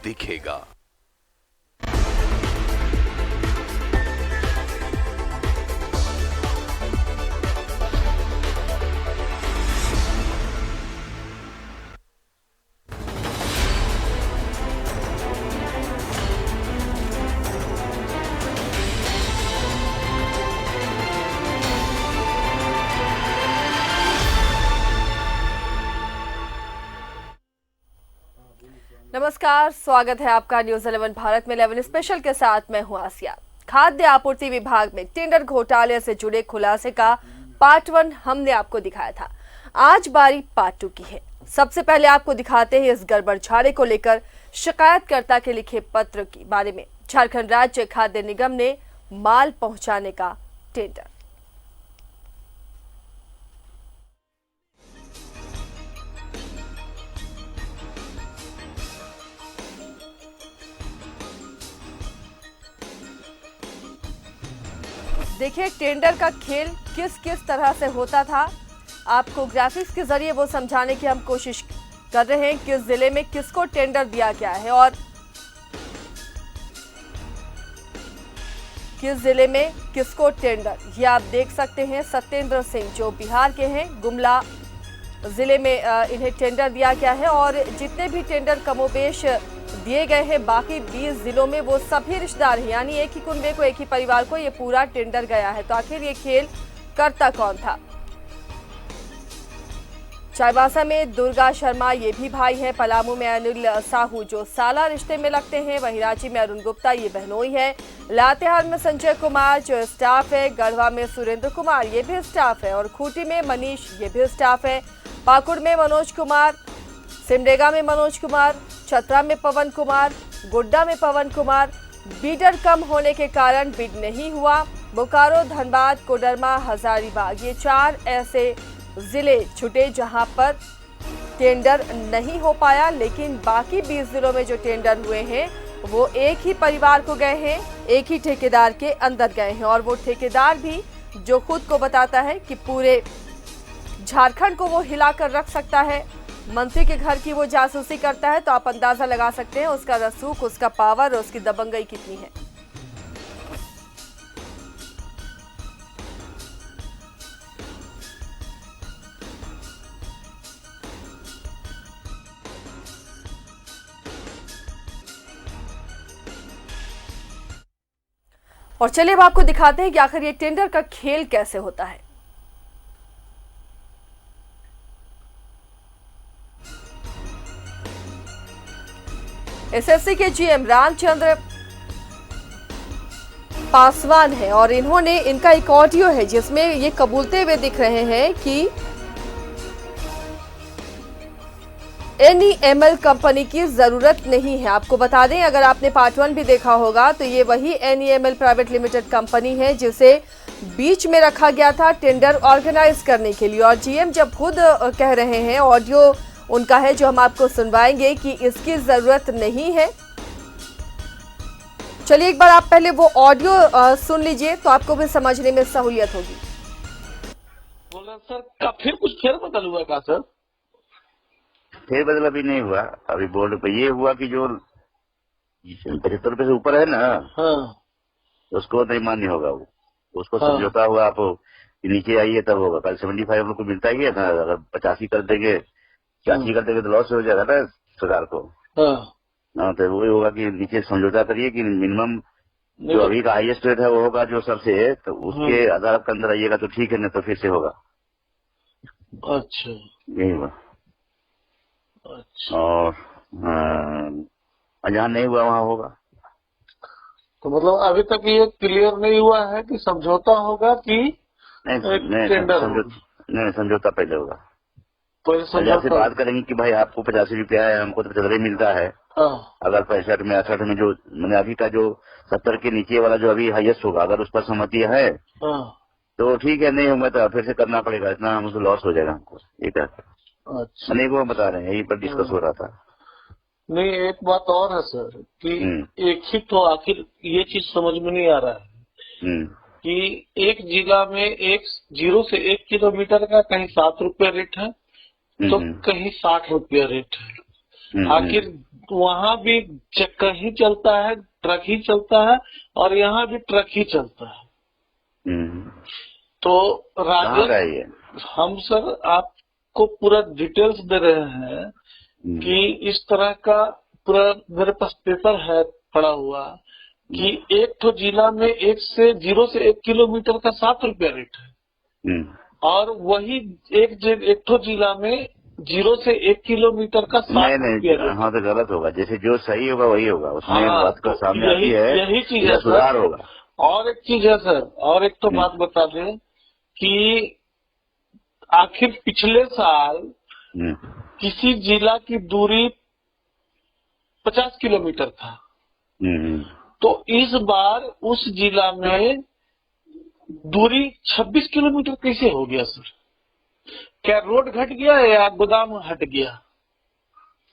दिखेगा। नमस्कार, स्वागत है आपका न्यूज 11 भारत में 11 स्पेशल के साथ मैं हूं आसिया। खाद्य आपूर्ति विभाग में टेंडर घोटाले से जुड़े खुलासे का पार्ट 1 हमने आपको दिखाया था। आज बारी पार्ट 2 की है। सबसे पहले आपको दिखाते हैं इस गड़बड़झाड़े को लेकर शिकायतकर्ता के लिखे पत्र के बारे में। झारखंड राज्य खाद्य निगम ने माल पहुंचाने का टेंडर। देखिए टेंडर का खेल किस किस तरह से होता था, आपको ग्राफिक्स के जरिए वो समझाने की हम कोशिश कर रहे हैं। किस जिले में किसको टेंडर दिया गया है और किस जिले में किसको टेंडर, ये आप देख सकते हैं। सत्येंद्र सिंह जो बिहार के हैं, गुमला जिले में इन्हें टेंडर दिया गया है और जितने भी टेंडर कमोबेश दिए गए हैं बाकी 20 जिलों में वो सभी रिश्तेदार हैं, यानी एक ही कुनबे को, एक ही परिवार को ये पूरा टेंडर गया है। तो आखिर ये खेल करता कौन था? चाईबासा में दुर्गा शर्मा ये भी भाई हैं, पलामू में अनिल साहू जो साला रिश्ते में लगते हैं, वहीं रांची में अरुण गुप्ता ये बहनोई है, लातेहार में संजय कुमार जो स्टाफ है, गढ़वा में सुरेंद्र कुमार ये भी स्टाफ है और खूंटी में मनीष ये भी स्टाफ है, पाकुड़ में मनोज कुमार, सिमडेगा में मनोज कुमार, चतरा में पवन कुमार, गोड्डा में पवन कुमार। बीडर कम होने के कारण बिड नहीं हुआ। बोकारो, धनबाद, कोडरमा, हजारीबाग ये 4 ऐसे जिले छूटे जहां पर टेंडर नहीं हो पाया, लेकिन बाकी 20 जिलों में जो टेंडर हुए हैं वो एक ही परिवार को गए हैं, एक ही ठेकेदार के अंदर गए हैं और वो ठेकेदार भी जो खुद को बताता है कि पूरे झारखंड को वो हिलाकर रख सकता है, मंत्री के घर की वो जासूसी करता है। तो आप अंदाजा लगा सकते हैं उसका रसूख, उसका पावर और उसकी दबंगई कितनी है। और चलिए अब आपको दिखाते हैं कि आखिर ये टेंडर का खेल कैसे होता है। एसएससी के जीएम रामचंद्र पासवान है और इनका एक ऑडियो है जिसमें ये कबूलते हुए दिख रहे हैं कि एनईएमएल कंपनी की जरूरत नहीं है। आपको बता दें, अगर आपने पार्ट 1 भी देखा होगा तो ये वही एनईएमएल प्राइवेट लिमिटेड कंपनी है जिसे बीच में रखा गया था टेंडर ऑर्गेनाइज करने के लिए। और जीएम जब खुद कह रहे हैं, ऑडियो उनका है जो हम आपको सुनवाएंगे कि इसकी जरूरत नहीं है। चलिए एक बार आप पहले वो ऑडियो सुन लीजिए तो आपको भी समझने में सहूलियत होगी। बोला सर का फिर कुछ फेरबदल हुआ का सर? फेरबदल अभी नहीं हुआ। अभी बोर्ड पे ये हुआ कि जो 75 रुपए से ऊपर है ना, हाँ, उसको नहीं मान्य होगा। वो उसको हाँ, समझौता हुआ आप कि नीचे आइए तब होगा। कल 75 हम लोग को मिलता ही है ना, अगर 85 कर देंगे, 86 कर देंगे तो लॉस हो जाएगा ना सरकार को। हाँ, तो वही होगा कि नीचे समझौता करिए कि मिनिमम जो अभी का हाईएस्ट रेट है वो होगा जो सबसे है, तो उसके आधार के अंदर आइएगा तो ठीक है, ना तो फिर से होगा। अच्छा, यही हुआ। अच्छा। और जहाँ नहीं हुआ वहाँ होगा। तो मतलब अभी तक ये क्लियर नहीं हुआ है कि समझौता होगा कि टेंडर होगा? नहीं, समझौता पहले होगा। तो से बात करेंगे कि भाई आपको 85 रुपया है, हमको तो 75 मिलता है। हाँ, अगर 65 में 68 में जो मैंने अभी का जो 70 के नीचे वाला जो अभी हाईएस्ट होगा, अगर उस पर सहमति है हाँ, तो ठीक है, नहीं होगा तो फिर से करना पड़ेगा, इतना हमको लॉस हो जाएगा हमको। ये कहते अच्छा। नहीं, वो बता रहे हैं, यही पर डिस्कस हो रहा था। नहीं, एक बात और है सर कि एक ही तो आखिर ये चीज समझ में नहीं आ रहा है कि एक जिला में 0 से 1 किलोमीटर का कहीं 7 रुपया रेट है तो कहीं 60 रुपया रेट है। आखिर वहाँ भी चक्कर ही चलता है, ट्रक ही चलता है, और यहाँ भी ट्रक ही चलता है। तो कहाँ का है ये? हम सर आपको पूरा डिटेल्स दे रहे हैं कि इस तरह का पूरा मेरे पास पेपर है पड़ा हुआ कि एक तो जिला में 0 से 1 किलोमीटर का 7 रुपया रेट है, और वही एक तो जिला में 0 से 1 किलोमीटर का 7 रुपया रेट। हाँ, तो गलत होगा। जैसे जो सही होगा वही होगा, उसमें बात को सामने आती है, यही चीज है, सुधार होगा। और एक चीज है सर, और एक तो बात बता दें कि आखिर पिछले साल किसी जिला की दूरी 50 किलोमीटर था, तो इस बार उस जिला में दूरी 26 किलोमीटर कैसे हो गया सर? क्या रोड घट गया या गोदाम हट गया?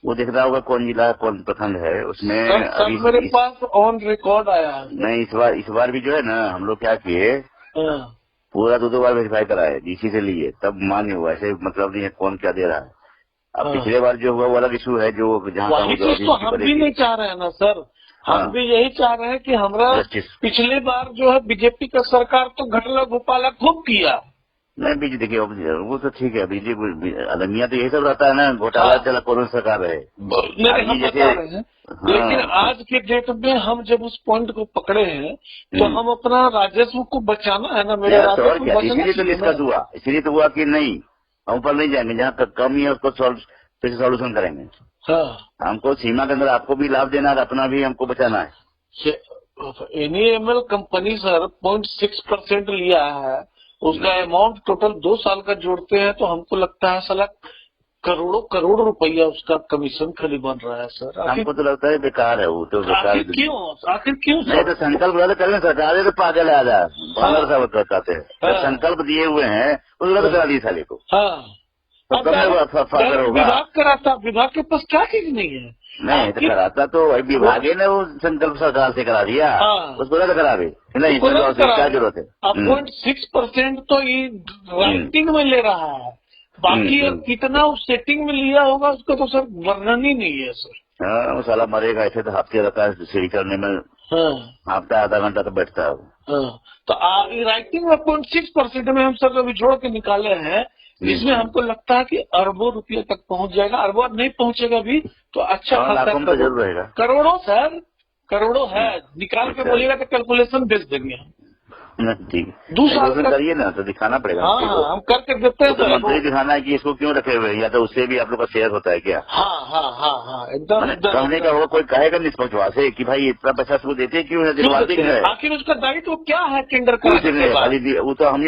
वो दिख रहा होगा कौन जिला कौन प्रखंड है उसमें। सर मेरे पास ऑन रिकॉर्ड आया है। नहीं, इस बार भी जो है ना, हम लोग क्या किए, पूरा 2 बार वेरीफाई कराए, डीसी से लिए, तब मान्य हुआ। ऐसे मतलब नहीं है कौन क्या दे रहा है। अब पिछले बार जो हुआ वो अलग इशू है, जो जहाँ तो हम भी नहीं चाह रहे हैं ना सर, हम भी यही चाह रहे हैं कि हमारा पिछले बार जो है बीजेपी का सरकार तो घटला घोटाला खूब किया। नहीं बीजेपी देखिए, वो तो ठीक है, बीजेपी अलमिया तो यही सब रहता है ना, घोटाला चला कौन सरकार रहे। हम बता रहे हैं, लेकिन आज के डेट में हम जब उस पॉइंट को पकड़े हैं तो हम अपना राजस्व को बचाना है ना, मेरा राजस्व को इसलिए तो डिस्कस हुआ, इसलिए तो हुआ कि नहीं हम ऊपर नहीं जाएंगे, जहाँ कमी है उसको फिर से सॉल्यूशन करेंगे। हमको सीमा के अंदर आपको भी लाभ देना है, अपना भी हमको बचाना है। NEML कंपनी सर 0.6% लिया है, उसका अमाउंट टोटल 2 साल का जोड़ते हैं तो हमको लगता है साला करोड़ रुपया उसका कमीशन खाली बन रहा है सर। हमको तो लगता है बेकार है, वो तो बेकार। आखिर क्यों नहीं तो संकल्प वाले करें, सरकार तो पागल है, आजा बताते हैं, संकल्प दिए हुए हैं उस गलत करा दी साले को। विभाग के पास क्या चीज नहीं है। नहीं तो कराता तो विभाग ने वो संकल्प सरकार से करा दिया, उसको रद्द करा दे, नहीं क्या जरूरत है। 0.6% तो ये राइटिंग में ले रहा है, बाकी कितना उस सेटिंग में लिया होगा उसका तो सर वर्णन ही नहीं है सर। हाँ, वो साला मरेगा ऐसे तो हफ्ते रहता है सीढ़ी करने में, हफ्ता आधा घंटा तो बैठता है। तो राइटिंग में 0.6% में हम सर अभी जोड़ के निकाले हैं, इसमें हमको लगता है कि अरबों रुपये तक पहुंच जाएगा। अरबों नहीं पहुंचेगा भी तो अच्छा खासा जरूर रहेगा। करोड़ों सर, करोड़ों है, निकाल के बोलिएगा तो कैलकुलेशन भेज देंगे हम। ठीक, दूसरा करिए ना तो दिखाना पड़ेगा। हाँ, हम करके देते हैं तो मंत्री दिखाना है कि इसको क्यों रखे हुए, या तो उससे भी आप लोग का शेयर होता है क्या? हाँ, एकदम कहने का होगा, कोई कहेगा निष्पक्षपात से कि भाई इतना पैसा सबको देते क्यों है? आखिर उसका दायित्व क्या है टेंडर का? वो तो हम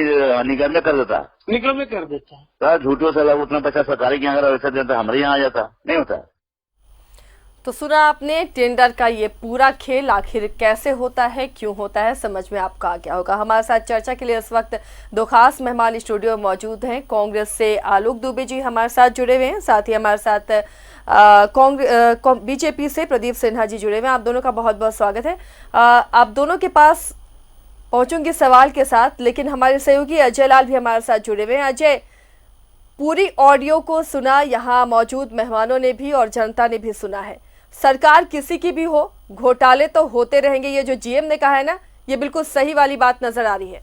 निगम में कर देता, निगम में कर देता। झूठो सला उतना पैसा सरकारी के यहाँ अगर वैसा देता हमारे यहाँ आ जाता, नहीं होता। तो सुना आपने टेंडर का ये पूरा खेल आखिर कैसे होता है, क्यों होता है, समझ में आपको आ गया होगा। हमारे साथ चर्चा के लिए इस वक्त 2 खास मेहमान स्टूडियो में मौजूद हैं। कांग्रेस से आलोक दुबे जी हमारे साथ जुड़े हुए हैं, साथ ही हमारे साथ बीजेपी से प्रदीप सिन्हा जी जुड़े हुए हैं। आप दोनों का बहुत बहुत स्वागत है। आप दोनों के पास पहुंचूंगी सवाल के साथ, लेकिन हमारे सहयोगी अजय लाल भी हमारे साथ जुड़े हुए हैं। अजय, पूरी ऑडियो को सुना, यहाँ मौजूद मेहमानों ने भी और जनता ने भी सुना है। सरकार किसी की भी हो, घोटाले तो होते रहेंगे, ये जो जीएम ने कहा है ना, ये बिल्कुल सही वाली बात नजर आ रही है।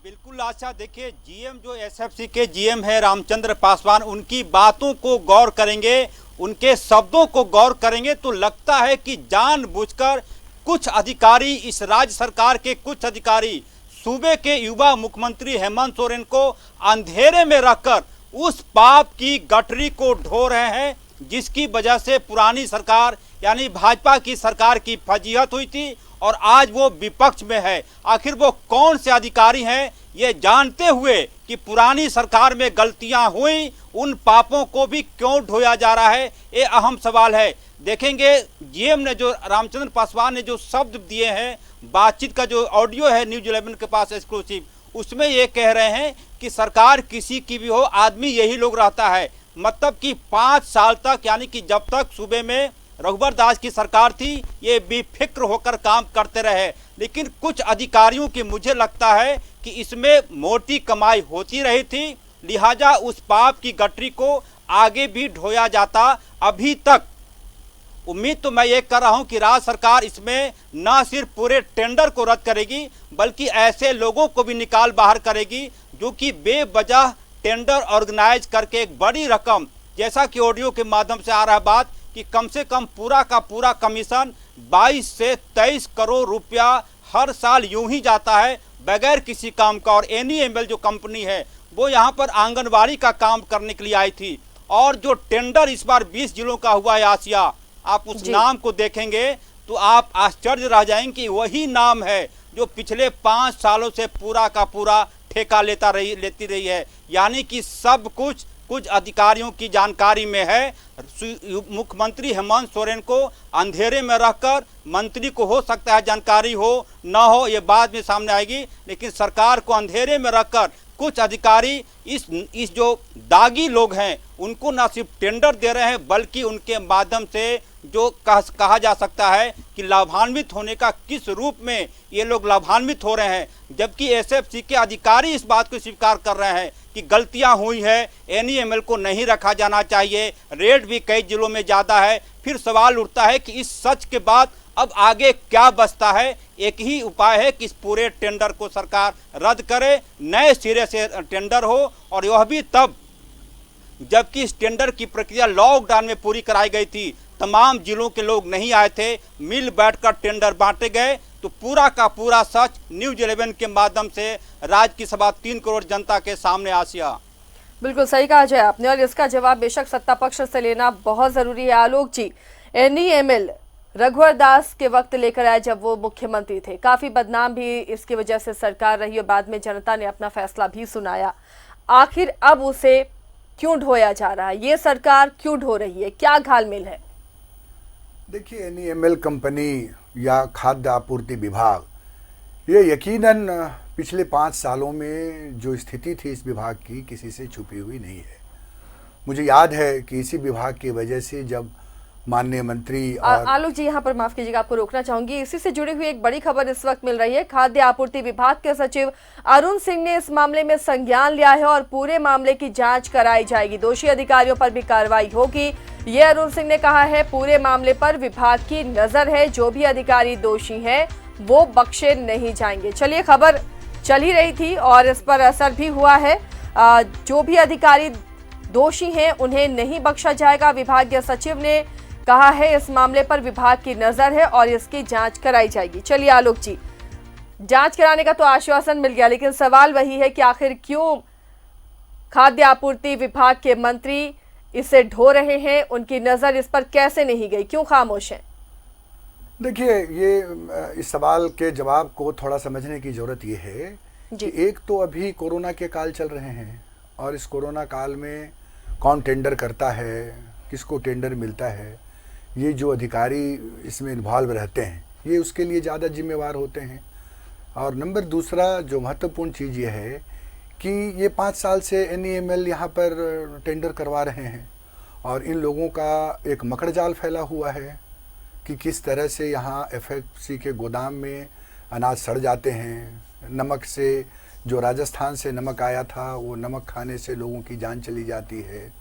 बिल्कुल आशा, देखिए जीएम जो एसएफसी के जीएम है रामचंद्र पासवान, उनकी बातों को गौर करेंगे, उनके शब्दों को गौर करेंगे तो लगता है कि जानबूझकर कुछ अधिकारी, इस राज्य सरकार के कुछ अधिकारी सूबे के युवा मुख्यमंत्री हेमंत सोरेन को अंधेरे में रखकर उस पाप की गठरी को ढो रहे हैं जिसकी वजह से पुरानी सरकार यानी भाजपा की सरकार की फजीहत हुई थी और आज वो विपक्ष में है। आखिर वो कौन से अधिकारी हैं, ये जानते हुए कि पुरानी सरकार में गलतियां हुई, उन पापों को भी क्यों ढोया जा रहा है, ये अहम सवाल है। देखेंगे जीएम ने जो रामचंद्र पासवान ने जो शब्द दिए हैं, बातचीत का जो ऑडियो है न्यूज 11 के पास एक्सक्लूसिव, उसमें ये कह रहे हैं कि सरकार किसी की भी हो, आदमी यही लोग रहता है। मतलब कि 5 साल तक, यानी कि जब तक सूबे में रघुवर दास की सरकार थी, ये बेफिक्र होकर काम करते रहे। लेकिन कुछ अधिकारियों की मुझे लगता है कि इसमें मोटी कमाई होती रही थी, लिहाजा उस पाप की गठरी को आगे भी ढोया जाता। अभी तक उम्मीद तो मैं ये कर रहा हूं कि राज्य सरकार इसमें न सिर्फ पूरे टेंडर को रद्द करेगी बल्कि ऐसे लोगों को भी निकाल बाहर करेगी जो कि बेवजह टेंडर ऑर्गेनाइज करके एक बड़ी रकम, जैसा कि ऑडियो के माध्यम से आ रहा है बात कि कम से कम पूरा का पूरा कमीशन 22 से 23 करोड़ रुपया हर साल यूं ही जाता है बगैर किसी काम का। और NEML जो कंपनी है वो यहाँ पर आंगनबाड़ी का काम करने के लिए आई थी और जो टेंडर इस बार 20 जिलों का हुआ है आसिया, आप उस नाम को देखेंगे तो आप आश्चर्य रह जाएंगे कि वही नाम है जो पिछले 5 सालों से पूरा का पूरा ठेका लेती रही है। यानी कि सब कुछ अधिकारियों की जानकारी में है। मुख्यमंत्री हेमंत सोरेन को अंधेरे में रखकर, मंत्री को हो सकता है जानकारी हो न हो ये बाद में सामने आएगी, लेकिन सरकार को अंधेरे में रखकर कुछ अधिकारी इस जो दागी लोग हैं उनको न सिर्फ टेंडर दे रहे हैं बल्कि उनके माध्यम से जो कहा जा सकता है कि लाभान्वित होने का किस रूप में ये लोग लाभान्वित हो रहे हैं, जबकि SFC के अधिकारी इस बात को स्वीकार कर रहे हैं कि गलतियां हुई है, NEML को नहीं रखा जाना चाहिए, रेट भी कई जिलों में ज़्यादा है। फिर सवाल उठता है कि इस सच के बाद अब आगे क्या बचता है। एक ही उपाय है कि इस पूरे टेंडर को सरकार रद्द करे, नए सिरे से टेंडर हो, और यह भी तब जबकि इस टेंडर की प्रक्रिया लॉकडाउन में पूरी कराई गई थी, तमाम जिलों के लोग नहीं आए थे, मिल बैठकर टेंडर बांटे गए। तो पूरा का पूरा सच न्यूज 11 के माध्यम से राज्य की सवा 3 करोड़ जनता के सामने आसिया। बिल्कुल सही कहा जय आपने, और इसका जवाब बेशक सत्ता पक्ष से लेना बहुत जरूरी है। आलोक जी, NEML रघुवर दास के वक्त लेकर आए जब वो मुख्यमंत्री थे, काफी बदनाम भी इसकी वजह से सरकार रही और बाद में जनता ने अपना फैसला भी सुनाया। आखिर अब उसे क्यों ढोया जा रहा है, ये सरकार क्यों ढो रही है, क्या घालमेल है? देखिए, NEML कंपनी या खाद्य आपूर्ति विभाग, ये यकीनन पिछले 5 सालों में जो स्थिति थी इस विभाग की किसी से छुपी हुई नहीं है। मुझे याद है कि इसी विभाग की वजह से जब माननीय मंत्री और आलोक जी, यहाँ पर माफ कीजिएगा, आपको रोकना चाहूंगी। इसी से जुड़ी हुई एक बड़ी खबर इस वक्त मिल रही है। खाद्य आपूर्ति विभाग के सचिव अरुण सिंह ने इस मामले में संज्ञान लिया है और पूरे मामले की जांच कराई जाएगी, दोषी अधिकारियों पर भी कार्रवाई होगी, ये अरुण सिंह ने कहा है। पूरे मामले पर विभाग की नजर है, जो भी अधिकारी दोषी हैं वो बख्शे नहीं जाएंगे। चलिए, खबर चल ही रही थी और इस पर असर भी हुआ है। जो भी अधिकारी दोषी हैं उन्हें नहीं बख्शा जाएगा। विभागीय सचिव ने कहा है इस मामले पर विभाग की नजर है और इसकी जांच कराई जाएगी। चलिए आलोक जी, जांच कराने का तो आश्वासन मिल गया, लेकिन सवाल वही है कि आखिर क्यों खाद्य आपूर्ति विभाग के मंत्री इसे ढो रहे हैं, उनकी नजर इस पर कैसे नहीं गई, क्यों खामोश हैं? देखिए, ये इस सवाल के जवाब को थोड़ा समझने की जरूरत ये है कि एक तो अभी कोरोना के काल चल रहे हैं और इस कोरोना काल में कौन टेंडर करता है, किसको टेंडर मिलता है, ये जो अधिकारी इसमें इन्वॉल्व रहते हैं ये उसके लिए ज़्यादा जिम्मेवार होते हैं। और नंबर दूसरा जो महत्वपूर्ण चीज़ ये है कि ये 5 साल से NEML यहाँ पर टेंडर करवा रहे हैं और इन लोगों का एक मकड़जाल फैला हुआ है कि किस तरह से यहाँ FFC के गोदाम में अनाज सड़ जाते हैं। नमक से, जो राजस्थान से नमक आया था, वो नमक खाने से लोगों की जान चली जाती है।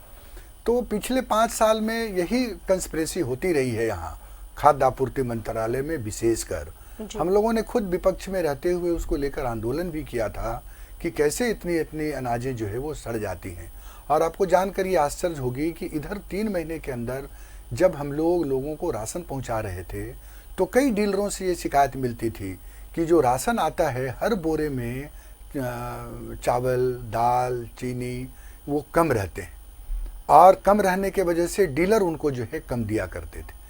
तो पिछले 5 साल में यही कंस्पिरेसी होती रही है यहाँ खाद्य आपूर्ति मंत्रालय में विशेषकर। हम लोगों ने खुद विपक्ष में रहते हुए उसको लेकर आंदोलन भी किया था कि कैसे इतनी अनाजें जो है वो सड़ जाती हैं। और आपको जानकर ये आश्चर्य होगी कि इधर 3 महीने के अंदर जब हम लोगों को राशन पहुंचा रहे थे तो कई डीलरों से ये शिकायत मिलती थी कि जो राशन आता है हर बोरे में चावल, दाल, चीनी वो कम रहते हैं और कम रहने के वजह से डीलर उनको जो है कम दिया करते थे।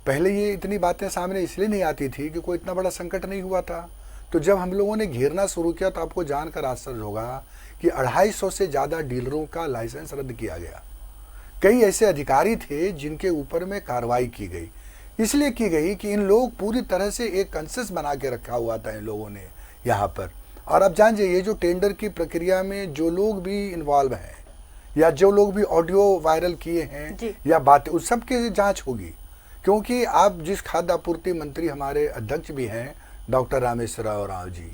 पहले ये इतनी बातें सामने इसलिए नहीं आती थी कि कोई इतना बड़ा संकट नहीं हुआ था। तो जब हम लोगों ने घेरना शुरू किया तो आपको जानकर आश्चर्य होगा कि 250 से ज़्यादा डीलरों का लाइसेंस रद्द किया गया। कई ऐसे अधिकारी थे जिनके ऊपर में कार्रवाई की गई, इसलिए की गई कि इन लोग पूरी तरह से एक कंसेंसस बना के रखा हुआ था इन लोगों ने यहाँ पर। और अब जान जाइए, जो टेंडर की प्रक्रिया में जो लोग भी इन्वॉल्व हैं या जो लोग भी ऑडियो वायरल किए हैं या बातें, उस सब की जांच होगी। क्योंकि आप जिस खाद्य आपूर्ति मंत्री हमारे अध्यक्ष भी हैं डॉक्टर रामेश्वर राव जी,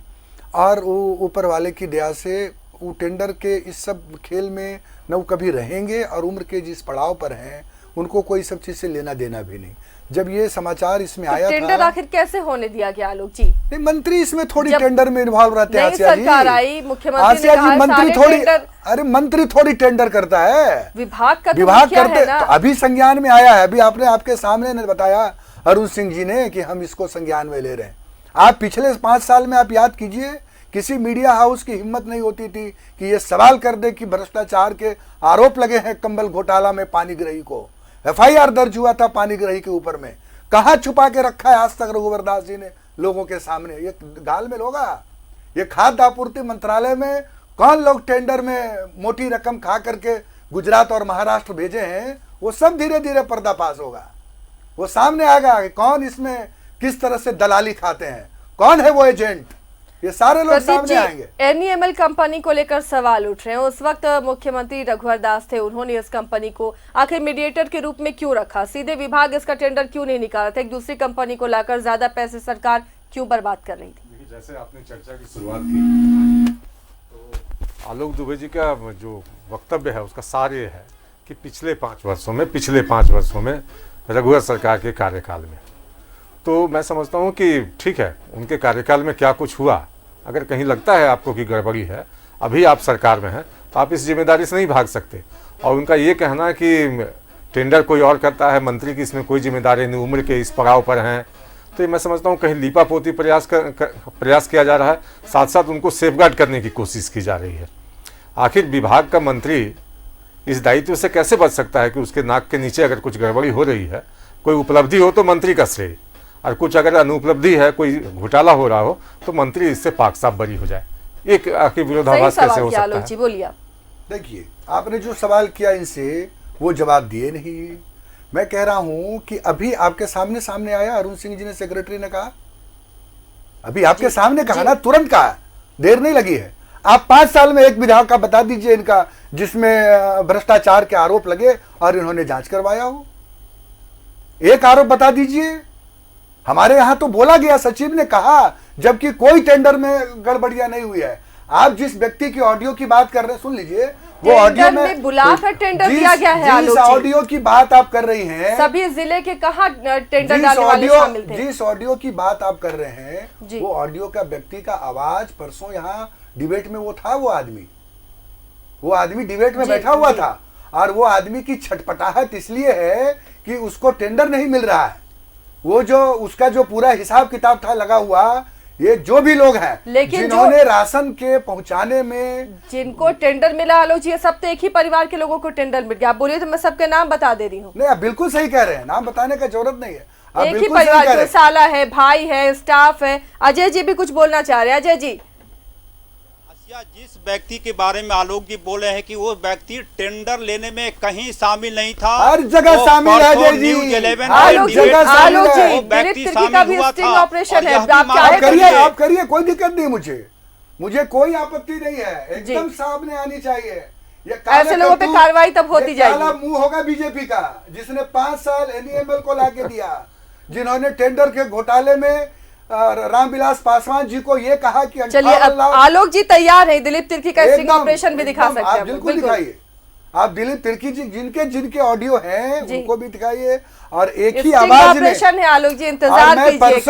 और वो ऊपर वाले की दया से वो टेंडर के इस सब खेल में न वो कभी रहेंगे और उम्र के जिस पड़ाव पर हैं उनको कोई सब चीज़ से लेना देना भी नहीं। जब ये समाचार इसमें आया टेंडर था, आखिर कैसे होने दिया गया आलोक जी? नहीं, मंत्री इसमें थोड़ी टेंडर में इन्वॉल्व रहते हैं। नई आसिया जी, सरकार आई, मुख्यमंत्री आसिया ने कहा जी, मंत्री सारे थोड़ी, टेंडर, अरे मंत्री थोड़ी टेंडर करता है, विभाग का तो विभाग मुखिया करते। है ना। तो अभी संज्ञान में आया है, अभी आपने आपके सामने ने बताया अरुण सिंह जी ने कि हम इसको संज्ञान में ले रहे हैं। आप पिछले 5 साल में आप याद कीजिए, किसी मीडिया हाउस की हिम्मत नहीं होती थी कि ये सवाल कर दे कि भ्रष्टाचार के आरोप लगे हैं कंबल घोटाला में पानीग्रही को। FIR दर्ज हुआ था पानीग्रही के ऊपर में, कहाँ छुपा के रखा है आज तक रघुवर दास जी ने लोगों के सामने? ये गाल में होगा। ये खाद्य आपूर्ति मंत्रालय में कौन लोग टेंडर में मोटी रकम खा करके गुजरात और महाराष्ट्र भेजे हैं, वो सब धीरे धीरे पर्दाफाश होगा, वो सामने आएगा कि कौन इसमें किस तरह से दलाली खाते हैं, कौन है वो एजेंट, ये सारे लोग सामने आएंगे। NEML कंपनी को लेकर सवाल उठ रहे हैं। उस वक्त मुख्यमंत्री रघुवर दास थे, उन्होंने इस कंपनी को आखिर मीडिएटर के रूप में क्यों रखा? सीधे विभाग इसका टेंडर क्यों नहीं निकाला था? एक दूसरी कंपनी को लाकर ज्यादा पैसे सरकार क्यों बर्बाद कर रही थी? जैसे आपने चर्चा की शुरुआत की, तो आलोक दुबे जी का जो वक्तव्य है उसका सार ये है कि पिछले 5 वर्षों में रघुवर सरकार के कार्यकाल में, तो मैं समझता हूँ कि ठीक है, उनके कार्यकाल में क्या कुछ हुआ, अगर कहीं लगता है आपको कि गड़बड़ी है, अभी आप सरकार में हैं, तो आप इस जिम्मेदारी से नहीं भाग सकते। और उनका ये कहना कि टेंडर कोई और करता है, मंत्री की इसमें कोई जिम्मेदारी नहीं, उम्र के इस पड़ाव पर हैं, तो ये मैं समझता हूँ कहीं लीपापोती प्रयास किया जा रहा है, साथ साथ उनको सेफगार्ड करने की कोशिश की जा रही है। आखिर विभाग का मंत्री इस दायित्व से कैसे बच सकता है कि उसके नाक के नीचे अगर कुछ गड़बड़ी हो रही है, कोई उपलब्धि हो तो मंत्री का श्रेय, और कुछ अगर अनुपलब्धि है, कोई घोटाला हो रहा हो, तो मंत्री इससे पाक साफ बरी हो जाए। एक आखिर विरोधाभास कैसे हो सकता है? बोलिए आप। देखिए, आपने जो सवाल किया इनसे, वो जवाब दिए नहीं। मैं कह रहा हूं कि अभी आपके सामने आया, अरुण सिंह जी ने, सेक्रेटरी ने कहा, अभी आपके सामने कहा ना, तुरंत कहा, देर नहीं लगी है। आप 5 साल में एक विधायक का बता दीजिए इनका जिसमें भ्रष्टाचार के आरोप लगे और इन्होंने जांच करवाया हो। एक आरोप बता दीजिए। हमारे यहां तो बोला गया, सचिव ने कहा, जबकि कोई टेंडर में गड़बड़ियां नहीं हुई है। आप जिस व्यक्ति की ऑडियो की बात कर रहे हैं, सुन लीजिए, वो ऑडियो में बुलाकर टेंडर दिया गया है। जिस ऑडियो की बात आप कर रही हैं, सभी जिले के कहाँ टेंडर डालने वाले शामिल थे? जिस ऑडियो की बात आप कर रहे हैं, वो ऑडियो का व्यक्ति का आवाज परसों यहाँ डिबेट में वो था, वो आदमी डिबेट में बैठा हुआ था, और वो आदमी की छटपटाहट इसलिए है कि उसको टेंडर नहीं मिल रहा है। वो जो उसका जो पूरा हिसाब किताब था लगा हुआ, ये जो भी लोग हैं, लेकिन जिन्होंने राशन के पहुंचाने में जिनको टेंडर मिला, आलोक जी, ये सब तो एक ही परिवार के लोगों को टेंडर मिल गया। आप बोलिए तो मैं सबके नाम बता दे रही हूँ। नहीं, आप बिल्कुल सही कह रहे हैं, नाम बताने का जरूरत नहीं है। आप एक ही परिवार, जो साला है, भाई है, स्टाफ है। अजय जी भी कुछ बोलना चाह रहे हैं। अजय जी, जिस व्यक्ति के बारे में आलोक जी बोले हैं कि वो व्यक्ति टेंडर लेने में कहीं शामिल नहीं था, हर जगह शामिल है। न्यूज़ 11 आलोक जी, व्यक्ति शामिल हुआ था। ऑपरेशन है, आप करिए, कोई दिक्कत नहीं, मुझे कोई आपत्ति नहीं है, एकदम सामने आनी चाहिए। ये ऐसे लोगों पे कार्रवाई तब होती जाएगी। काला मुंह होगा बीजेपी का, जिसने 5 साल NEML को लाके दिया, जिन्होंने टेंडर के घोटाले में रामविलास पासवान जी को ये कहा कि चलिए, अब आलोक जी तैयार है, दिलीप तिर्की का स्टिंग ऑपरेशन भी दिखा सकते हैं। आप बिल्कुल दिखाइए, आप दिलीप तिर्की जी जिनके ऑडियो हैं उनको भी दिखाइए, और एक ही आवाज ऑपरेशन है। आलोक जी, इंतजार कीजिए,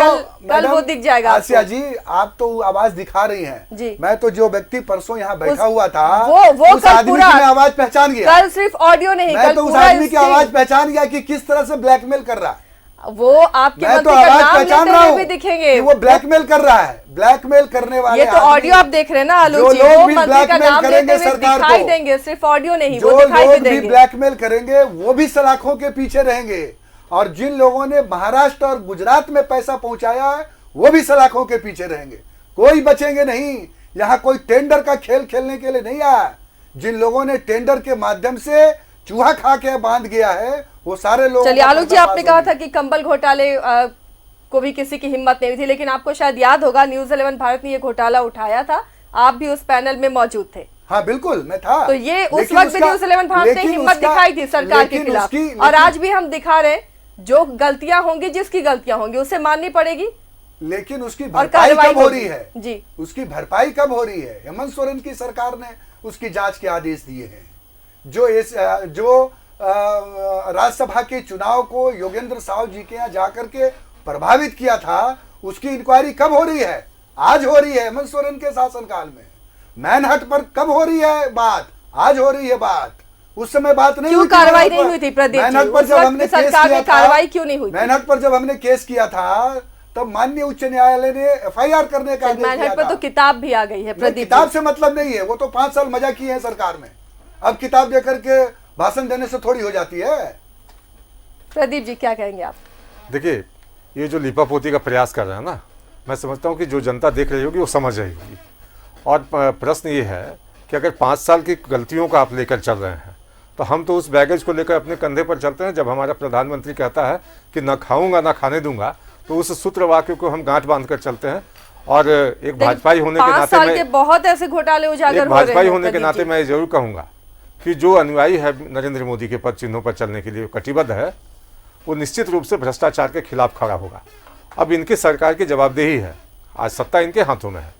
कल वो दिख जाएगा। आसिया जी, आप तो आवाज दिखा रही हैं, मैं तो जो व्यक्ति परसों यहाँ बैठा हुआ था, वो उस आदमी की मैं आवाज पहचान गया। कल सिर्फ ऑडियो नहीं, मैं तो उस आदमी की आवाज पहचान गया कि किस तरह से ब्लैकमेल कर रहा है। वो आपके मैं तो आवाज पहचान रहा हूँ, दिखेंगे वो ब्लैकमेल कर रहा है, ब्लैकमेल करने वाले। ये तो ऑडियो आप देख रहे हैं ना आलोक जी, वो मंत्री का नाम लेते हुए दिखाई देंगे, सिर्फ ऑडियो नहीं, वो दिखाई भी देंगे। ब्लैकमेल करेंगे वो भी सलाखों के पीछे रहेंगे, और जिन लोगों ने महाराष्ट्र और गुजरात में पैसा पहुंचाया है वो भी सलाखों के पीछे रहेंगे, कोई बचेंगे नहीं। यहाँ कोई टेंडर का खेल खेलने के लिए नहीं आया। जिन लोगों ने टेंडर के माध्यम से चूहा खा के बांध गया है, वो सारे लोग। चलिए आलोक जी, आपने कहा था कि कंबल घोटाले को भी किसी की हिम्मत नहीं थी, लेकिन आपको शायद याद होगा न्यूज़ 11 भारत ने ये घोटाला उठाया था, आप भी उस पैनल में मौजूद थे। हाँ बिल्कुल, मैं था। तो ये उस वक्त भी न्यूज़ 11 भारत ने हिम्मत दिखाई थी सरकार के खिलाफ, और आज भी हम दिखा रहे, जो गलतियां होंगी, जिसकी गलतियां होंगी उसे माननी पड़ेगी। लेकिन उसकी भरपाई कब हो रही है जी, उसकी भरपाई कब हो रही है? हेमंत सोरेन की सरकार ने उसकी जांच के आदेश दिए हैं। जो राज्यसभा के चुनाव को योगेंद्र साहु जी के यहाँ जाकर के प्रभावित किया था, उसकी इंक्वायरी कब हो रही है? आज हो रही है हेमंत सोरेन के शासनकाल में। मैनहट पर कब हो रही है बात? आज हो रही है बात। उस समय बात नहीं हुई, कार्रवाई नहीं हुई थी प्रदीप जी? मैनहट पर जब हमने केस किया था, कार्रवाई क्यों नहीं हुई? मैनहट पर जब हमने केस किया था तब माननीय उच्च न्यायालय ने FIR करने का आदेश दिया मैनहट पर था। तो किताब भी आ गई है प्रदीप किताब से मतलब नहीं है, वो तो 5 साल मजा किए हैं सरकार में। अब किताब देकर के भाषण देने से थोड़ी हो जाती है। प्रदीप जी क्या कहेंगे आप? देखिए, ये जो लिपापोती का प्रयास कर रहे हैं ना, मैं समझता हूँ कि जो जनता देख रही होगी वो समझ रही होगी। और प्रश्न ये है कि अगर 5 साल की गलतियों का आप लेकर चल रहे हैं तो हम तो उस बैगेज को लेकर अपने कंधे पर चलते हैं। जब हमारा प्रधानमंत्री कहता है कि न खाऊंगा ना खाने दूंगा, तो उस सूत्र वाक्य को हम गांठ बांध कर चलते हैं। और एक भाजपाई होने के नाते मैं बहुत ऐसे घोटाले उजागर हो रहे हैं। भाजपाई होने के नाते मैं जरूर कहूँगा कि जो अनुयायी है नरेंद्र मोदी के पद चिन्हों पर चलने के लिए कटिबद्ध है, वो निश्चित रूप से भ्रष्टाचार के खिलाफ खड़ा होगा। अब इनकी सरकार की जवाबदेही है, आज सत्ता इनके हाथों में है।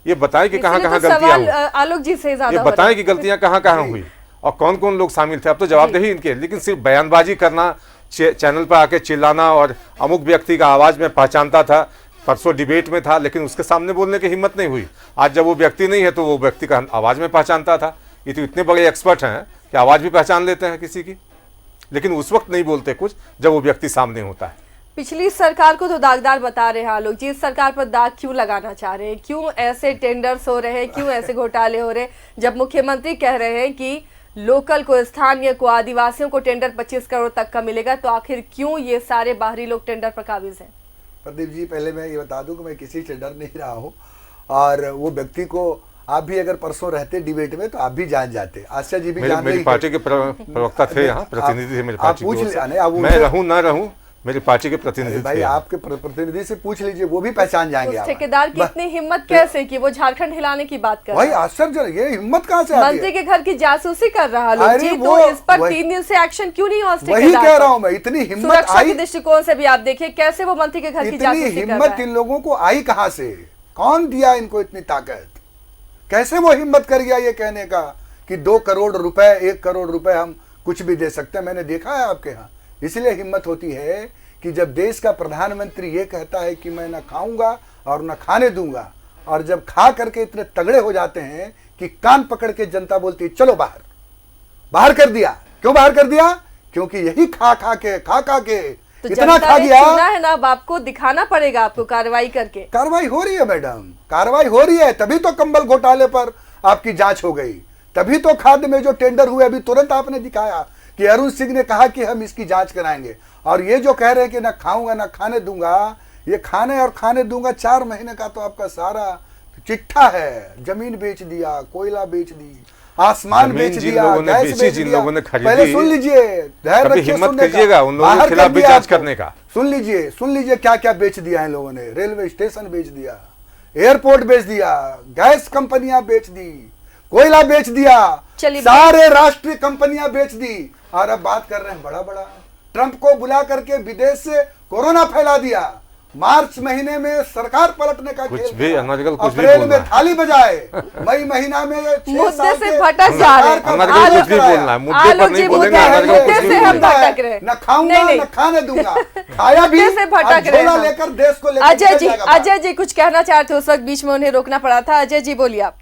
ये बताएं कि कहाँ कहाँ गलतियां हुई, आलोक जी से ज्यादा ये बताएं कि गलतियां कहाँ कहाँ हुई और कौन कौन लोग शामिल थे। अब तो जवाबदेही इनकी है, लेकिन सिर्फ बयानबाजी करना, चैनल पर आके चिल्लाना और अमुक व्यक्ति का आवाज में पहचानता था, परसों डिबेट में था, लेकिन उसके सामने बोलने की हिम्मत नहीं हुई। आज जब वो व्यक्ति नहीं है तो वो व्यक्ति का आवाज में पहचानता था। ये तो इतने बड़े एक्सपर्ट हैं कि आवाज भी पहचान लेते हैं किसी की, लेकिन उस वक्त नहीं बोलते कुछ जब वो व्यक्ति सामने होता है। पिछली सरकार को तो दागदार बता रहे हैं आलोक जी, इस सरकार पर दाग क्यों लगाना चाह रहे हैं? क्यों ऐसे टेंडर्स हो रहे हैं, क्यों ऐसे घोटाले हो रहे हैं? जब मुख्यमंत्री कह रहे हैं कि लोकल को, स्थानीय को, आदिवासियों को टेंडर 25 करोड़ तक का मिलेगा, तो आखिर क्यों ये सारे बाहरी लोग टेंडर पर काबिज हैं? प्रदीप जी, पहले मैं ये बता दूं कि मैं किसी से डर नहीं रहा हूँ, और वो व्यक्ति को आप भी अगर परसों रहते डिबेट में तो आप भी जान जाते। आशा जी भी जान मेरी पार्टी के प्रवक्ता थे यहाँ, प्रतिनिधि थे मेरी पार्टी पूछ की। मैं रहूं ना रहूं, मेरी पार्टी के प्रतिनिधि भाई आपके प्रतिनिधि से पूछ लीजिए, वो भी पहचान जाएंगे। ठेकेदार की इतनी हिम्मत कैसे कि वो झारखंड हिलाने की बात कर रहा है? भाई आश्चर्य, ये हिम्मत कहाँ से आती है? मंत्री के घर की जासूसी कर रहा है जी, तो इस पर 3 दिन से एक्शन क्यों नहीं हुआ? वही कह रहा हूँ मैं, इतनी हिम्मत सुरक्षा के दृष्टिकोण से भी आप देखिए कैसे वो मंत्री के घर की जासूसी कर रहा है। हिम्मत इन लोगों को आई कहाँ से? कौन दिया इनको इतनी ताकत? कैसे वो हिम्मत कर गया ये कहने का कि 2 करोड़ रुपए, 1 करोड़ रुपए हम कुछ भी दे सकते हैं? मैंने देखा है आपके यहाँ। इसलिए हिम्मत होती है कि जब देश का प्रधानमंत्री ये कहता है कि मैं न खाऊंगा और न खाने दूंगा, और जब खा करके इतने तगड़े हो जाते हैं कि कान पकड़ के जनता बोलती है चलो बाहर। बाहर कर दिया। क्यों बाहर कर दिया? क्योंकि यही खा खा के तो इतना खा गया है ना। अब आपको दिखाना पड़ेगा, आपको कार्रवाई करके। कार्रवाई हो रही है मैडम, कार्रवाई हो रही है। तभी तो कंबल घोटाले पर आपकी जांच हो गई, तभी तो खाद्य में जो टेंडर हुए अभी तुरंत आपने दिखाया कि अरुण सिंह ने कहा कि हम इसकी जांच कराएंगे। और ये जो कह रहे हैं कि ना खाऊंगा ना खाने दूंगा, ये खाने और खाने दूंगा 4 महीने का तो आपका सारा चिट्ठा है। जमीन बेच दिया, कोयला बेच दी, आसमान बेच दिया, गैस बेच दिया। लोगों ने खरीदी। पहले सुन लीजिए, धैर्य रखिए, हिम्मत कीजिएगा उन लोगों के खिलाफ भी जांच करने का। सुन लीजिए क्या क्या बेच दिया इन लोगों ने। रेलवे स्टेशन बेच दिया, एयरपोर्ट बेच दिया, गैस कंपनियां बेच दी, कोयला बेच दिया, सारे राष्ट्रीय कंपनियां बेच दी। और अब बात कर रहे हैं बड़ा बड़ा। ट्रंप को बुला करके विदेश से कोरोना फैला दिया। मार्च महीने में सरकार पलटने का कुछ भी अनर्गल कुछ भी अप्रैल में थाली बजाए, मई महीना में मुद्दे से भटक जा रहे हैं। अनर्गल कुछ भी बोलना है, मुद्दे पर नहीं बोलेंगे। मुद्दे से हम भटक रहे हैं। न खाऊंगा न खाने दूंगा, खाया भी से भटक रहे हैं लेकर देश को लेकर। अजय जी कुछ कहना चाहते हो, उस वक्त बीच में उन्हें रोकना पड़ा था। अजय जी बोलिए आप।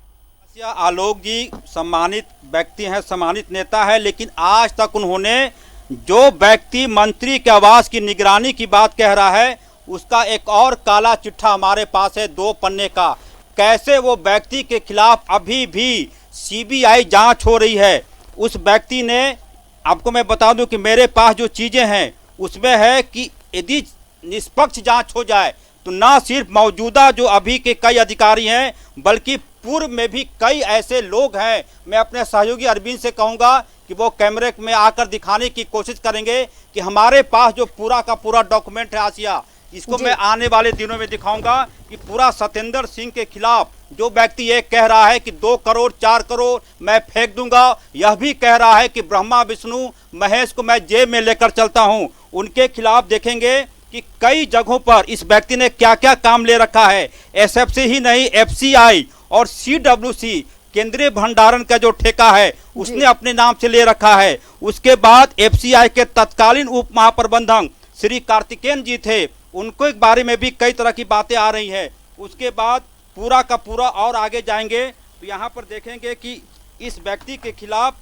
आलोक जी सम्मानित व्यक्ति हैं, सम्मानित नेता है, लेकिन आज तक उन्होंने जो व्यक्ति मंत्री के आवास की निगरानी की बात कह रहा है, उसका एक और काला चिट्ठा हमारे पास है 2 पन्ने का। कैसे वो व्यक्ति के खिलाफ अभी भी सीबीआई जांच हो रही है। उस व्यक्ति ने, आपको मैं बता दूं कि मेरे पास जो चीज़ें हैं उसमें है कि यदि निष्पक्ष जांच हो जाए तो ना सिर्फ मौजूदा जो अभी के कई अधिकारी हैं, बल्कि पूर्व में भी कई ऐसे लोग हैं। मैं अपने सहयोगी अरविंद से कहूँगा कि वो कैमरे में आकर दिखाने की कोशिश करेंगे कि हमारे पास जो पूरा का पूरा डॉक्यूमेंट है आसिया, इसको मैं आने वाले दिनों में दिखाऊंगा कि पूरा सत्येंद्र सिंह के खिलाफ जो व्यक्ति ये कह रहा है कि 2 करोड़ 4 करोड़ मैं फेंक दूंगा, यह भी कह रहा है कि ब्रह्मा विष्णु महेश को मैं जेब में लेकर चलता हूं, उनके खिलाफ देखेंगे कि कई जगहों पर इस व्यक्ति ने क्या क्या काम ले रखा है। एसएफसी ही नहीं, एफसीआई और सीडब्ल्यूसी केंद्रीय भंडारण का जो ठेका है उसने अपने नाम से ले रखा है। उसके बाद एफसीआई के तत्कालीन उप महाप्रबंधक श्री कार्तिकेयन जी थे, उनको एक बारे में भी कई तरह की बातें आ रही है। उसके बाद पूरा का पूरा और आगे जाएंगे तो यहाँ पर देखेंगे कि इस व्यक्ति के खिलाफ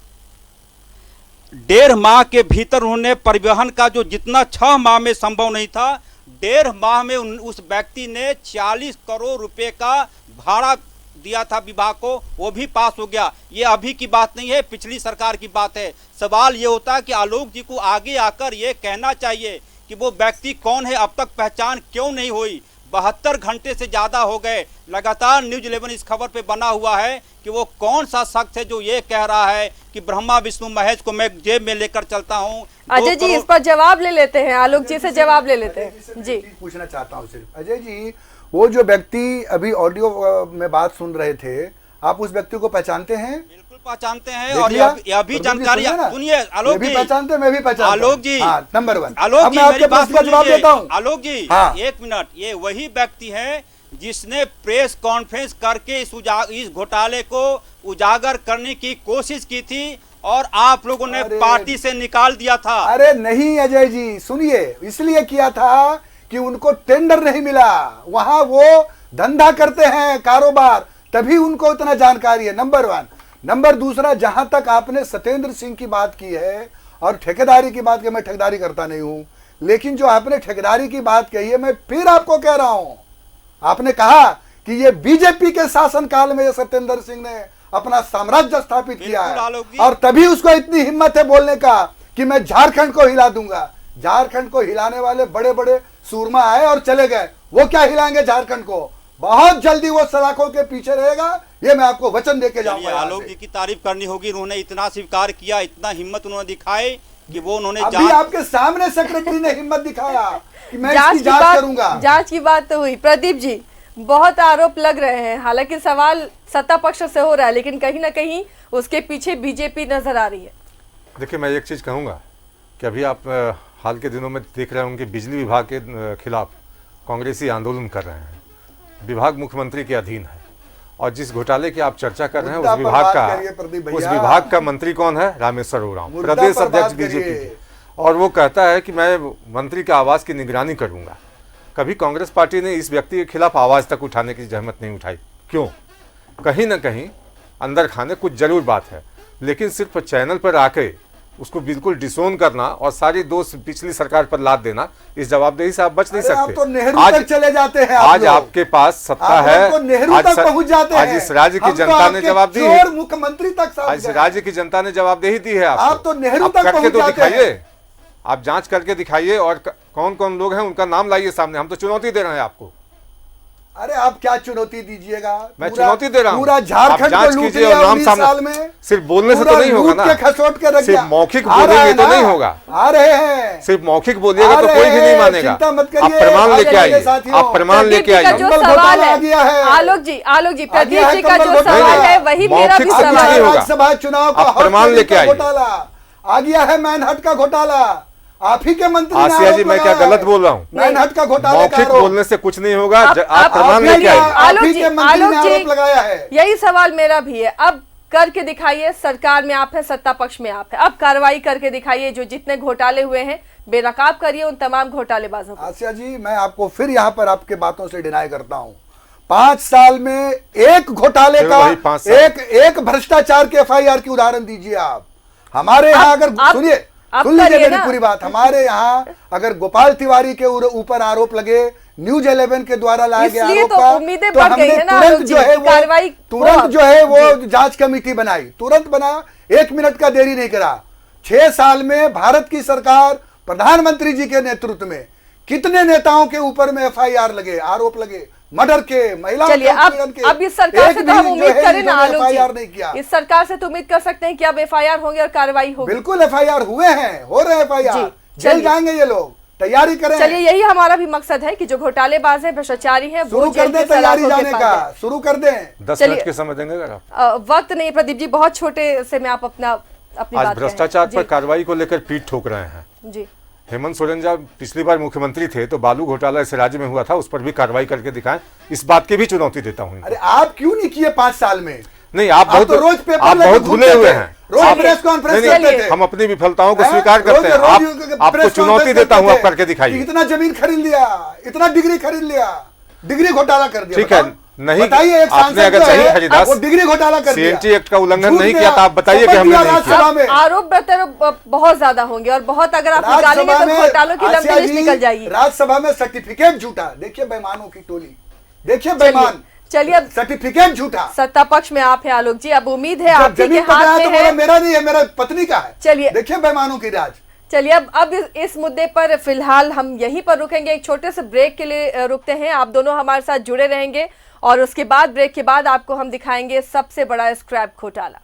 1.5 माह के भीतर उन्होंने परिवहन का जो जितना 6 माह में संभव नहीं था, 1.5 माह में उस व्यक्ति ने 40 करोड़ रुपए का भाड़ा दिया था विभाग को, वो भी पास हो गया। ये अभी की बात नहीं है, पिछली सरकार की बात है। सवाल ये होता है कि आलोक जी को आगे आकर ये कहना चाहिए कि वो व्यक्ति कौन है, अब तक पहचान क्यों नहीं हुई। 72 घंटे से ज्यादा हो गए, लगातार न्यूज 11 इस खबर पे बना हुआ है कि वो कौन सा शख्स है जो ये कह रहा है कि ब्रह्मा विष्णु महेश को मैं जेब में लेकर चलता हूँ। अजय जी इस पर जवाब ले लेते हैं, आलोक जी से जवाब ले लेते हैं जी। पूछना चाहता हूँ सिर्फ अजय जी, वो जो व्यक्ति अभी ऑडियो में बात सुन रहे थे, आप उस व्यक्ति को पहचानते हैं? बिल्कुल पहचानते हैं। और यह भी जानकारी सुनिए आलोक जी, पहचानते, मैं भी पहचानता हूं। आलोक जी नंबर 1 आलोक जी मेरी बात का जवाब देता हूं। आलोक जी 1 मिनट, ये वही व्यक्ति है जिसने प्रेस कॉन्फ्रेंस करके इस घोटाले को उजागर करने की कोशिश की थी और आप लोगों ने पार्टी से निकाल दिया था। अरे नहीं अजय जी, सुनिए, इसलिए किया था कि उनको टेंडर नहीं मिला, वहां वो धंधा करते हैं, कारोबार, तभी उनको इतना जानकारी है। नंबर 1। नंबर 2, जहां तक आपने सत्येंद्र सिंह की बात की है और ठेकेदारी की बात की, मैं ठेकेदारी करता नहीं हूं, लेकिन जो आपने ठेकेदारी की बात कही है, मैं फिर आपको कह रहा हूं, आपने कहा कि ये बीजेपी के शासनकाल में सत्येंद्र सिंह ने अपना साम्राज्य स्थापित किया है और तभी उसको इतनी हिम्मत है बोलने का कि मैं झारखंड को हिला दूंगा। झारखंड को हिलाने वाले बड़े बड़े सूरमा आए और चले गए, वो क्या हिलाएंगे झारखंड को? बहुत जल्दी वो सलाखों के पीछे रहेगा, ये मैं आपको वचन देके जाऊंगा। आलोक जी की तारीफ करनी होगी, उन्होंने इतना स्वीकार किया, इतना हिम्मत उन्होंने दिखाई कि वो उन्होंने अभी आपके सामने सेक्रेटरी ने हिम्मत दिखाया कि मैं इसकी जांच करूंगा। जांच की बात तो हुई। प्रदीप जी, बहुत आरोप लग रहे हैं, हालांकि सवाल सत्ता पक्ष से हो रहा है, लेकिन कहीं ना कहीं उसके पीछे बीजेपी नजर आ रही है। देखिए, मैं एक चीज़ कहूँगा कि अभी आप हाल के दिनों में देख रहे होंगे बिजली विभाग के खिलाफ कांग्रेसी आंदोलन कर रहे हैं। विभाग मुख्यमंत्री के अधीन है और जिस घोटाले की आप चर्चा कर रहे हैं उस विभाग का मंत्री कौन है? रामेश्वर उरांव, प्रदेश अध्यक्ष बीजेपी, और वो कहता है कि मैं मंत्री के आवास की निगरानी करूंगा। कभी कांग्रेस पार्टी ने इस व्यक्ति के खिलाफ आवाज तक उठाने की जहमत नहीं उठाई। क्यों? कहीं ना कहीं अंदर खाने कुछ जरूर बात है, लेकिन सिर्फ चैनल पर आके उसको बिल्कुल डिसोन करना और सारी दोष पिछली सरकार पर लाद देना, इस जवाबदेही से आप बच नहीं सकते। आप तो नेहरू तक चले जाते हैं। आज आपके पास सत्ता है, नेहरू तक पहुंच जाते हैं। आज इस राज्य की जनता ने जवाब दी है, मुख्यमंत्री तक आज इस राज्य की जनता ने जवाबदेही दी है। आप तो नेहरू तक करके तो दिखाइए, आप जांच करके दिखाइए और कौन कौन लोग हैं उनका नाम लाइए सामने। हम तो चुनौती दे रहे हैं आपको। अरे आप क्या चुनौती दीजिएगा? मैं चुनौती दे रहा हूँ, पूरा झारखंड को लूट लिया और नाम 19 सामने। साल में। सिर्फ बोलने से तो नहीं होगा ना, खसोट के रख सिर्फ मौखिक बोलेंगे तो नहीं होगा। आ रहे हैं, सिर्फ मौखिक बोलिएगा तो कोई भी नहीं मानेगा। चिंता मत करिए, आप प्रमाण लेके आइए, आप प्रमाण लेके आइए। जो सवाल है आलोक जी, प्रदीप जी का जो सवाल है वही मेरा भी सवाल है। लोकसभा चुनाव का प्रमाण लेके आइए। घोटाला आ गया है, मैनहट का घोटाला, आप ही के मंत्री ने आसिया जी, मैं क्या गलत बोल रहा हूँ? मैनहट का घोटाला मौखिक बोलने से कुछ नहीं होगा, आप प्रमाण लेके आइए। आलोक जी, आरोप लगाया है। यही सवाल मेरा भी है। अब करके दिखाइए, सरकार में आप है, सत्ता पक्ष में आप है, अब कार्रवाई करके दिखाइए। जो जितने घोटाले हुए हैं बेनकाब करिए उन तमाम घोटालेबाजों को। आसिया जी, मैं आपको फिर यहाँ पर आपके बातों से डिनाई करता हूँ। 5 साल में एक घोटाले का, एक भ्रष्टाचार के FIR की उदाहरण दीजिए आप। हमारे यहाँ अगर सुनिए, सुन लीजिए मेरी पूरी बात। हमारे यहाँ अगर गोपाल तिवारी के ऊपर आरोप लगे, न्यूज 11 के द्वारा लाया गया आरोप का, तो हमने तुरंत जो है वो जांच कमेटी बनाई, तुरंत बनाया, 1 मिनट का देरी नहीं करा। 6 साल में भारत की सरकार प्रधानमंत्री जी के नेतृत्व में कितने नेताओं के ऊपर में FIR लगे, आरोप लगे, मर्डर के, महिलाओं के उत्पीड़न के। अब इस सरकार से तो हम उम्मीद करें ना आलोक FIR नहीं किया। इस सरकार से तो उम्मीद कर सकते हैं कि अब FIR होंगे और कार्रवाई होगी। बिल्कुल FIR हुए हैं, हो रहे FIR, जेल जाएंगे ये लोग, तैयारी करें। चलिए, यही हमारा भी मकसद है कि जो घोटालेबाज है, भ्रष्टाचारी है, शुरू कर दें, तैयारी जाने का शुरू कर दें। 10 मिनट के समय देंगे अगर आप। वक्त नहीं प्रदीप जी, बहुत छोटे से में आप अपनी आज भ्रष्टाचार पर कार्रवाई को लेकर पीठ ठोक रहे हैं जी। हेमंत सोरेन जब पिछली बार मुख्यमंत्री थे तो बालू घोटाला इस राज्य में हुआ था, उस पर भी कार्रवाई करके दिखाएं। इस बात की भी चुनौती देता हूं। अरे आप क्यों नहीं किए 5 साल में? नहीं, आप तो रोज पेपर आप लेके बहुत घूमते भूले हुए थे। हैं। रोज आप- प्रेस कॉन्फ्रेंस नहीं, करते थे। हम अपनी विफलताओं को हैं? स्वीकार करते हैं। रोज आपको प्रेस चुनौती कॉन्फ्रेंस देता हूं, आप करते करके थे। दिखाइए। इतना जमीन खरीद लिया, इतना डिग्री खरीद लिया, डिग्री घोटाला कर दिया। ठीक है, बताओ। नहीं, बताइए, एक आपने सांसद अगर जो सही है, हरिदास वो डिग्री घोटाला कर दिया। CNT एक्ट का उल्लंघन झूठ नहीं में किया था, आप बताइए कि शपथ हमने दिया नहीं किया। राज्यसभा में। आरोप प्रत्यारोप बहुत ज्यादा होंगे और बहुत अगर आप निकालेंगे राज्यसभा तो में घोटालों की लंबी आसिया लिस्ट जी, निकल जाएगी। राज्यसभा में सर्टिफिकेट झूठा। देखिए बेईमानों की टोली, देखिए बेईमान। चलिए अब सर्टिफिकेट झूठा। सत्ता पक्ष में आप हैं आलोक जी, अब उम्मीद है जब आप ही के जमीन हाथ पकड़ा में तो है। बोला मेरा नहीं है, मेरा पत्नी का है। चलिए। देखिए बेईमानों की राज। चलिए अब इस मुद्दे पर फिलहाल हम यहीं पर रुकेंगे, एक छोटे से ब्रेक के लिए रुकते हैं। आप दोनों हमारे साथ जुड़े रहेंगे और उसके बाद ब्रेक के बाद आपको हम दिखाएंगे सबसे बड़ा स्क्रैप घोटाला।